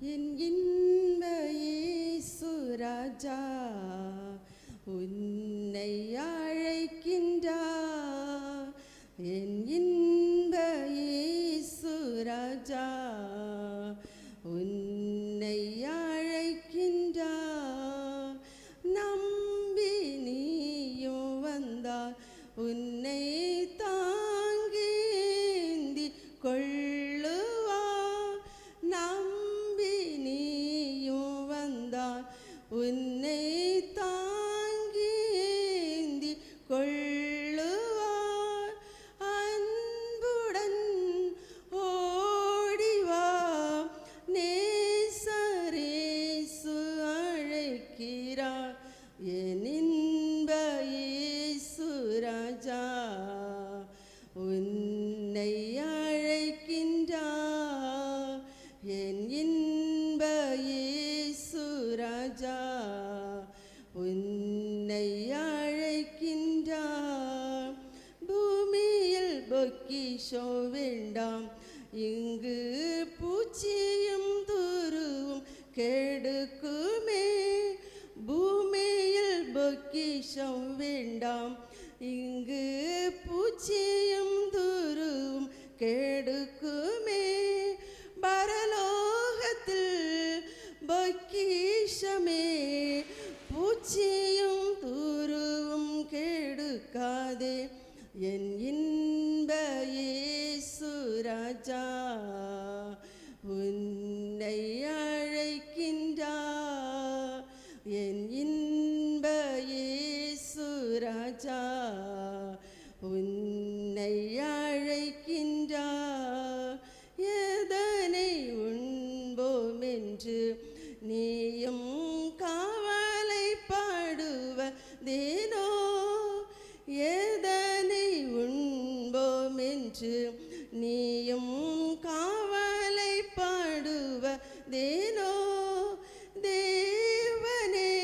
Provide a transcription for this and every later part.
என் இன்ப இயேசு ராஜா உன்னை அழைக்கின்றார். என் இன்ப இயேசு ராஜா உன்னை அழைக்கின்றார். நம்பி நீயும் வந்தால் உன்னை தாங்கி கொள்ளுவார். நம்பி நீயும் வந்தால் உன்னை தாங்கி கொள்ளுவார். அன்புடன் ஓடிவா நேசரேசு அழைக்கிறார். என் இன்ப இயேசு ராஜா உன்னை அழைக்கின்றார். என் இன்ப இயேசு ராஜா உன்னை அழைக்கின்றார். பூமியில் பொக்கிஷம் வேண்டாம், இங்கு பூச்சியும் துருவும் கெடுக்குமே. பூமியில் பொக்கிஷம் வேண்டாம், இங்கு பூச்சியும் துருவும் கெடுக்குமே. பரலோகத்தில் பொக்கிஷமே பூச்சியும் துருவும் கெடுக்காதே. என் இன்ப இயேசு ராஜா உன்னை அழைக்கின்றார். என் இன்ப இயேசு ராஜா உன்னை அழைக்கின்றார். எதனை உண்போம் என்று நீயும் காவலைப்படுவதேனோ. எதனை உண்போம் என்று நீயும் காவலைப்படுவதேனோ. தேவனே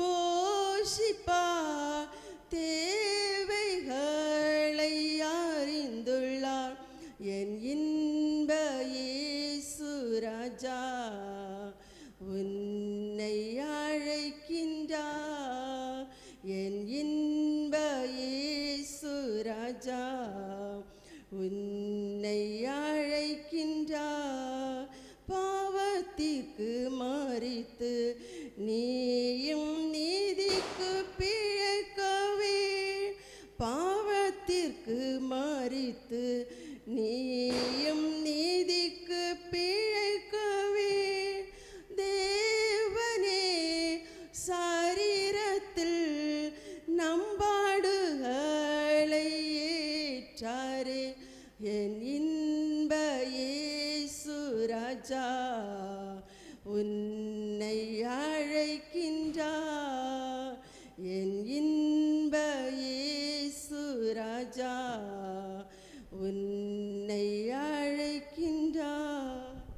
போஷிப்பா தேவைகளை அறிந்துள்ளார். என் இன்ப இயேசு ராஜா உன்னை அழைக்கின்றார். என் இன்ப இயேசு ராஜா உன்னை அழைக்கின்றார். பாவத்திற்கு மரித்து நீயும் நீதிக்கு பிழைக்கவே. பாவத்திற்கு மரித்து நீயும் நீதிக்கு பிழைக்கவே. தேவனே சரீரத்தில் நம்பாடுகளை ஏற்றாரே. என் இன்ப இயேசு ராஜா உன்னை அழைக்கின்றார். என்